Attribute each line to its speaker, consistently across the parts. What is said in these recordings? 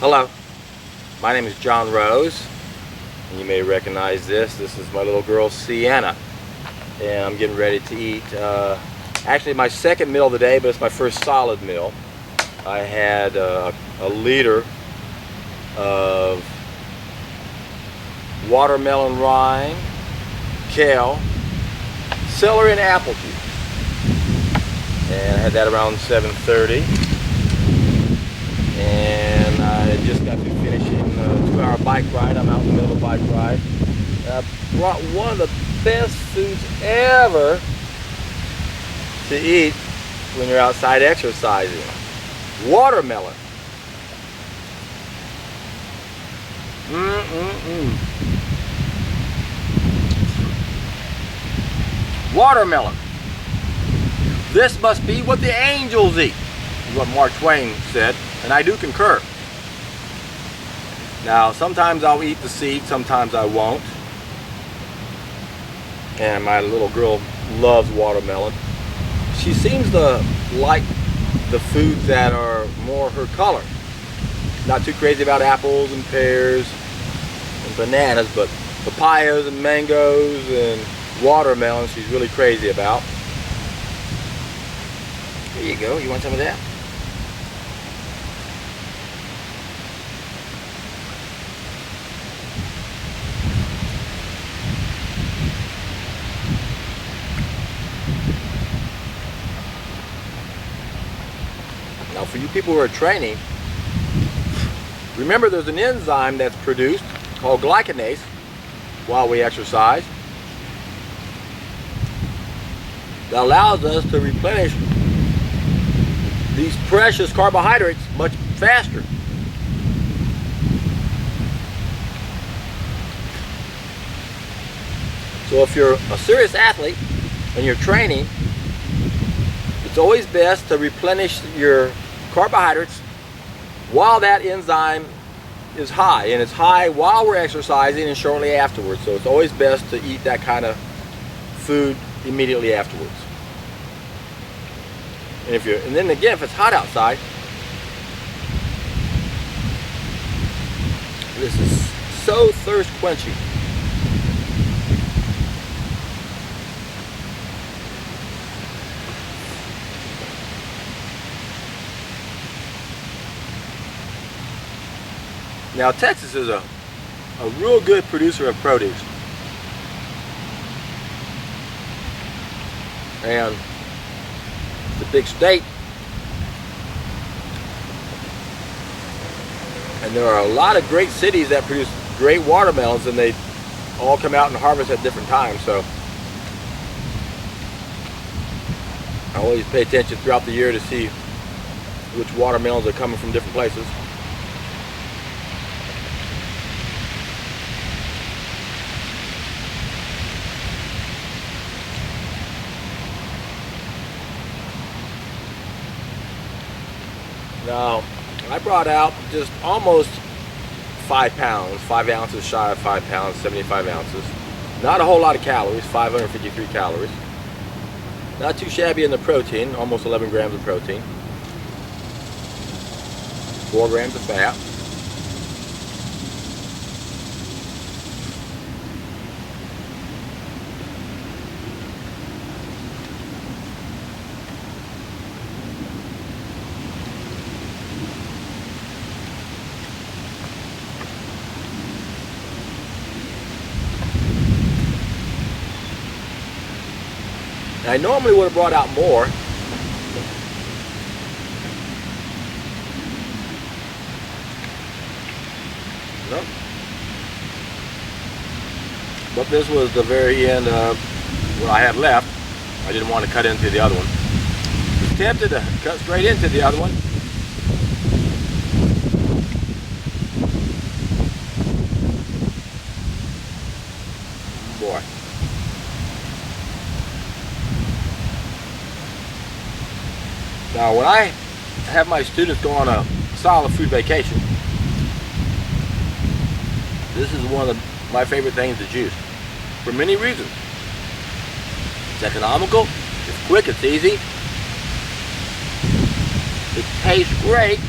Speaker 1: Hello, my name is John Rose, and you may recognize this. This is my little girl Sienna, and I'm getting ready to eat actually my second meal of the day, but it's my first solid meal. I had a liter of watermelon rind, kale, celery, and apple juice, and I had that around 7:30. And I just got through finishing a 2-hour bike ride. I'm out in the middle of a bike ride. I brought one of the best foods ever to eat when you're outside exercising. Watermelon. Watermelon. This must be what the angels eat, is what Mark Twain said. And I do concur. Now, sometimes I'll eat the seed, sometimes I won't. And my little girl loves watermelon. She seems to like the foods that are more her color. Not too crazy about apples and pears and bananas, but papayas and mangoes and watermelon she's really crazy about. Here you go. You want some of that? Now, for you people who are training, remember there's an enzyme that's produced called glycanase while we exercise that allows us to replenish these precious carbohydrates much faster. So if you're a serious athlete and you're training, it's always best to replenish your carbohydrates while that enzyme is high, and it's high while we're exercising and shortly afterwards. So it's always best to eat that kind of food immediately afterwards. And then again, if it's hot outside, this is so thirst quenching. Now, Texas is a real good producer of produce. And it's a big state. And there are a lot of great cities that produce great watermelons, and they all come out and harvest at different times. So I always pay attention throughout the year to see which watermelons are coming from different places. Now, I brought out just almost 5 pounds, 5 ounces shy of 5 pounds, 75 ounces. Not a whole lot of calories, 553 calories. Not too shabby in the protein, almost 11 grams of protein. 4 grams of fat. I normally would have brought out more, but this was the very end of what I had left. I didn't want to cut into the other one. I was tempted to cut straight into the other one. Boy. Now, when I have my students go on a solid food vacation, this is one of my favorite things to juice, for many reasons. It's economical, it's quick, it's easy, it tastes great,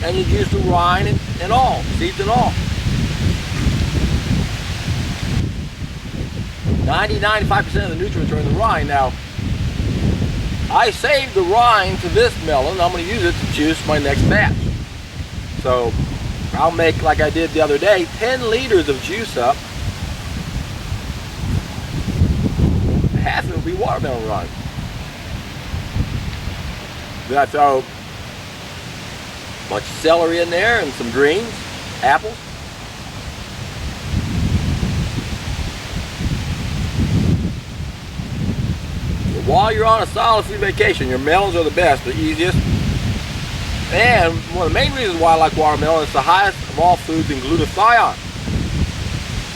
Speaker 1: and you juice the rind and all, seeds and all. 90-95% of the nutrients are in the rind. Now, I saved the rind to this melon. I'm going to use it to juice my next batch. So I'll make, like I did the other day, 10 liters of juice up. Half of it will be watermelon rind. Then I throw a bunch of celery in there and some greens, apples. While you're on a solid food vacation, your melons are the best, the easiest. And one of the main reasons why I like watermelon is it's the highest of all foods in glutathione.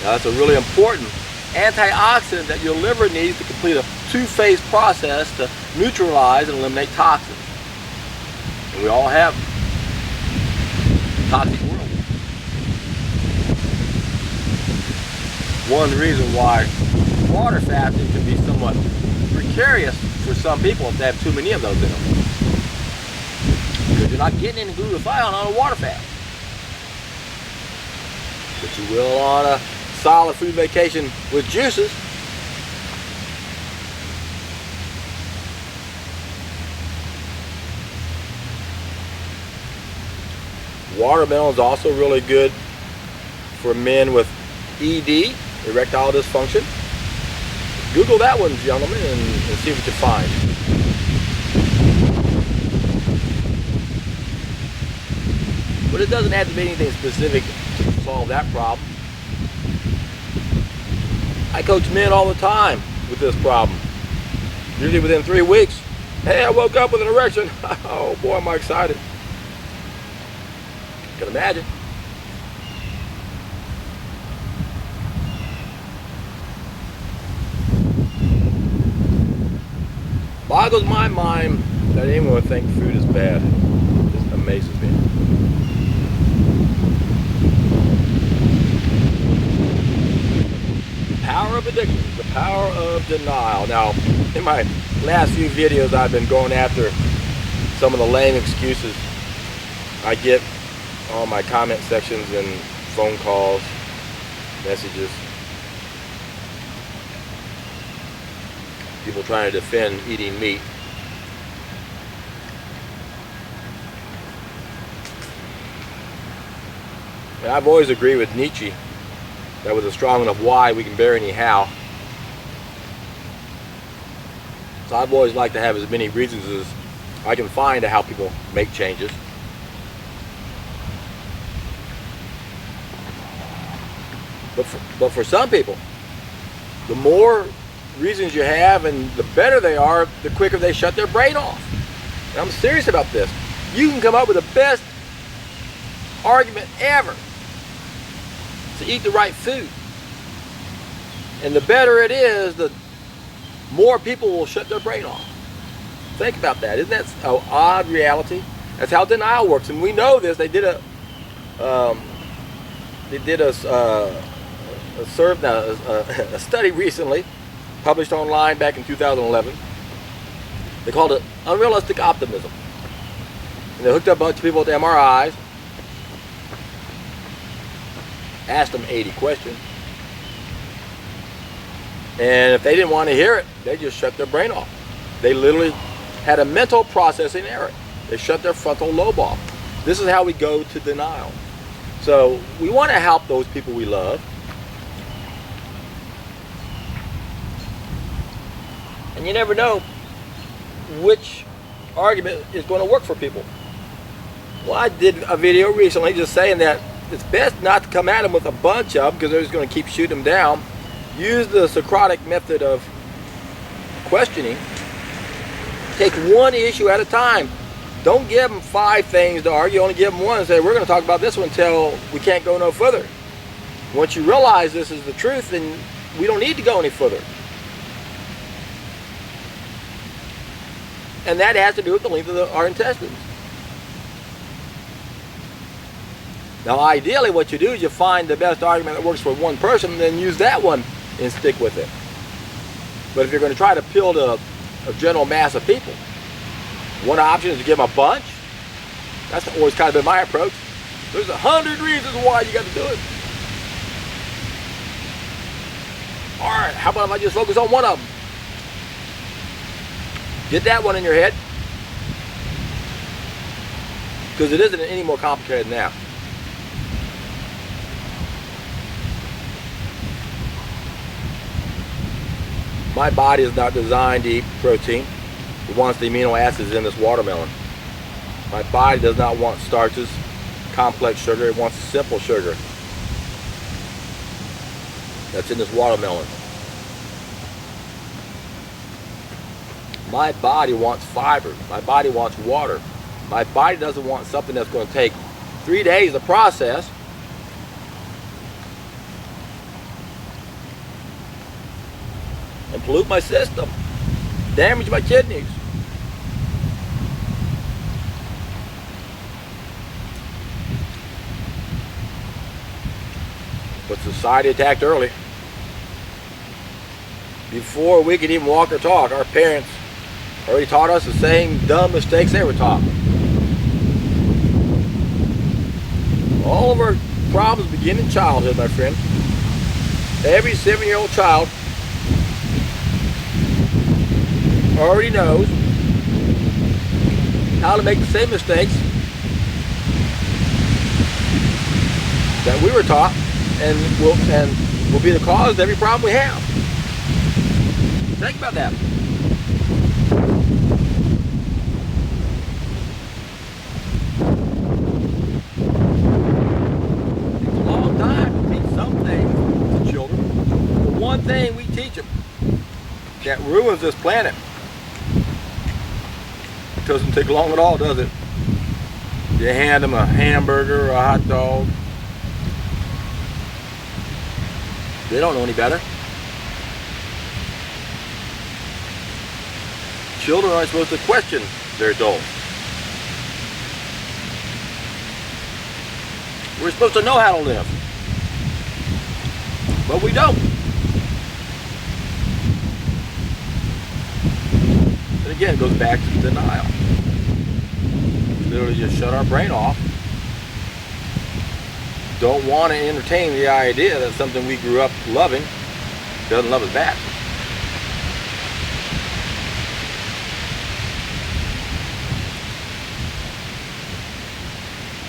Speaker 1: Now that's a really important antioxidant that your liver needs to complete a two-phase process to neutralize and eliminate toxins. And we all have a toxic world. One reason why water fasting can be somewhat precarious for some people if they have too many of those in them. Because you're not getting any glutathione on a water fast. But you will on a solid food vacation with juices. Watermelon is also really good for men with ED, erectile dysfunction. Google that one, gentlemen, and see what you find. But it doesn't have to be anything specific to solve that problem. I coach men all the time with this problem. Usually within 3 weeks, hey, I woke up with an erection. Oh boy, am I excited. You can imagine. Boggles my mind that anyone would think food is bad. It just amazes me. The power of addiction, the power of denial. Now, in my last few videos, I've been going after some of the lame excuses I get on my comment sections and phone calls, messages. People trying to defend eating meat. And I've always agreed with Nietzsche that with a strong enough why we can bear any how. So I've always liked to have as many reasons as I can find to how people make changes. But for some people, the more reasons you have and the better they are, the quicker they shut their brain off. And I'm serious about this. You can come up with the best argument ever to eat the right food. And the better it is, the more people will shut their brain off. Think about that. Isn't that an odd reality? That's how denial works. And we know this. They did a study recently, published online back in 2011. They called it unrealistic optimism. And they hooked up a bunch of people with MRIs, asked them 80 questions, and if they didn't want to hear it, they just shut their brain off. They literally had a mental processing error. They shut their frontal lobe off. This is how we go to denial. So we want to help those people we love. And you never know which argument is going to work for people. Well, I did a video recently just saying that it's best not to come at them with a bunch of them because they're just going to keep shooting them down. Use the Socratic method of questioning. Take one issue at a time. Don't give them 5 things to argue. Only give them one and say, we're going to talk about this one until we can't go no further. Once you realize this is the truth, then we don't need to go any further. And that has to do with the length of our intestines. Now, ideally, what you do is you find the best argument that works for one person, and then use that one and stick with it. But if you're going to try to appeal to a general mass of people, one option is to give them a bunch, That's always kind of been my approach. There's 100 reasons why you got to do it. All right, how about if I just focus on one of them? Get that one in your head. Because it isn't any more complicated than that. My body is not designed to eat protein. It wants the amino acids in this watermelon. My body does not want starches, complex sugar. It wants simple sugar that's in this watermelon. My body wants fiber. My body wants water. My body doesn't want something that's going to take 3 days to process. And pollute my system, damage my kidneys. But society attacked early. Before we could even walk or talk, our parents already taught us the same dumb mistakes they were taught. All of our problems begin in childhood, my friend. Every 7-year-old child already knows how to make the same mistakes that we were taught, and will be the cause of every problem we have. Think about that. It's a long time to teach some things to children. The one thing we teach them that ruins this planet. It doesn't take long at all, does it? You hand them a hamburger or a hot dog. They don't know any better. Children aren't supposed to question their adults. We're supposed to know how to live. But we don't. And again, it goes back to denial. Literally just shut our brain off. Don't want to entertain the idea that something we grew up loving doesn't love us back.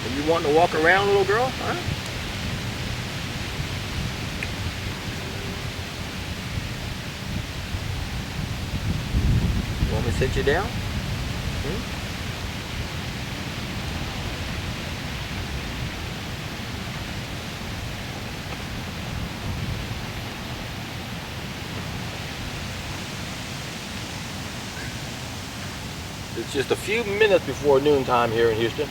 Speaker 1: Are you wanting to walk around, little girl? Huh? You want me to sit you down? It's just a few minutes before noontime here in Houston,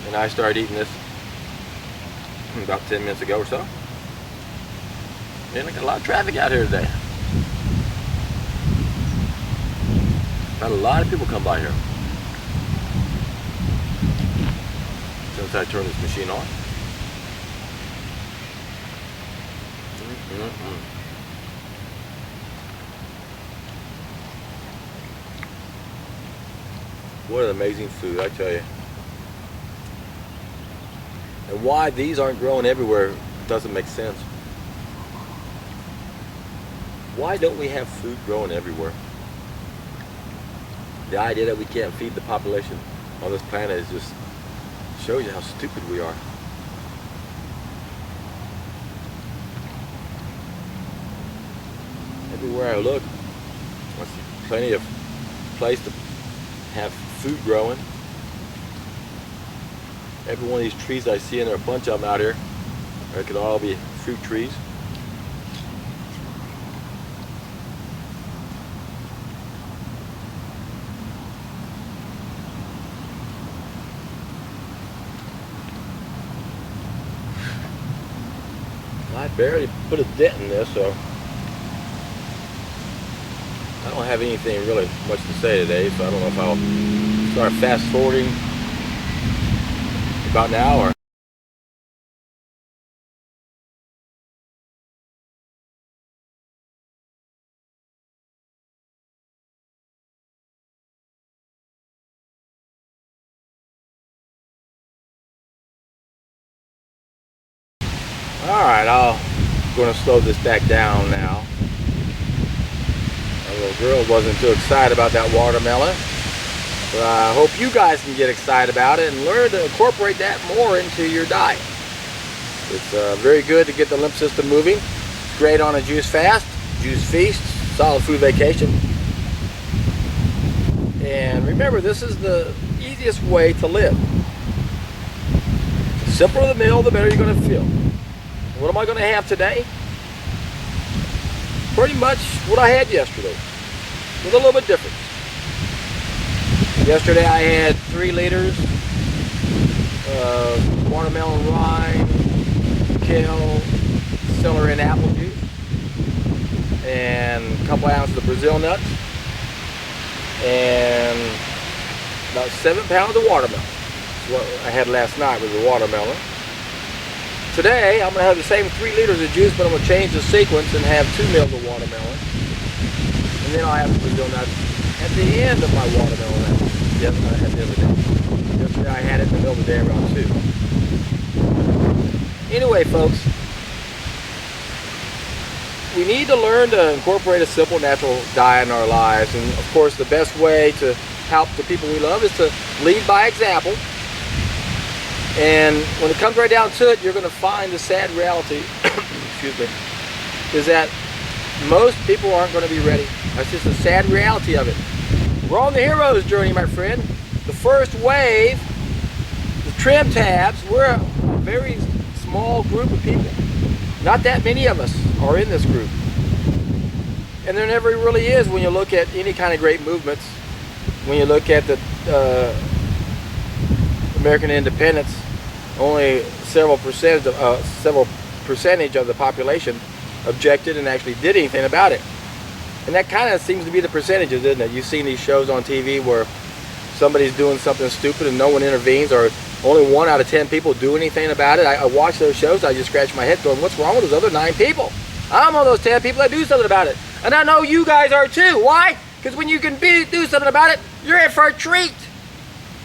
Speaker 1: and I started eating this about 10 minutes ago or so. And I got a lot of traffic out here today. Had a lot of people come by here since I turned this machine on. What an amazing food, I tell you. And why these aren't growing everywhere doesn't make sense. Why don't we have food growing everywhere? The idea that we can't feed the population on this planet is just shows you how stupid we are. Everywhere I look, I see plenty of place to have food growing. Every one of these trees I see, and there are a bunch of them out here, they could all be fruit trees. I barely put a dent in this, so I don't have anything really much to say today, so I don't know if I'll start fast forwarding about an hour. Alright, I'm going to slow this back down now. Our little girl wasn't too excited about that watermelon. But I hope you guys can get excited about it and learn to incorporate that more into your diet. It's very good to get the lymph system moving. It's great on a juice fast, juice feast, solid food vacation. And remember, this is the easiest way to live. The simpler the meal, the better you're going to feel. What am I going to have today? Pretty much what I had yesterday, with a little bit different. Yesterday I had 3 liters of watermelon rind, kale, celery, and apple juice, and a couple ounces of Brazil nuts, and about 7 pounds of watermelon. That's what I had last night, was the watermelon. Today I'm going to have the same 3 liters of juice, but I'm going to change the sequence and have 2 meals of watermelon, and then I'll have the Brazil nuts at the end of my watermelon. Yes, I had the other day. Yesterday I had it in the middle of the day around 2. Anyway, folks, we need to learn to incorporate a simple, natural diet in our lives. And of course, the best way to help the people we love is to lead by example. And when it comes right down to it, you're going to find the sad reality, excuse me, is that most people aren't going to be ready. That's just the sad reality of it. We're on the hero's journey, my friend. The first wave, the trim tabs, we're a very small group of people. Not that many of us are in this group. And there never really is when you look at any kind of great movements. When you look at the American independence, only several percentage of the population objected and actually did anything about it. And that kind of seems to be the percentages, isn't it? You've seen these shows on TV where somebody's doing something stupid and no one intervenes, or only 1 out of 10 people do anything about it. I watch those shows, I just scratch my head going, what's wrong with those other 9 people? I'm one of those 10 people that do something about it. And I know you guys are too. Why? Because when you can do something about it, you're in for a treat.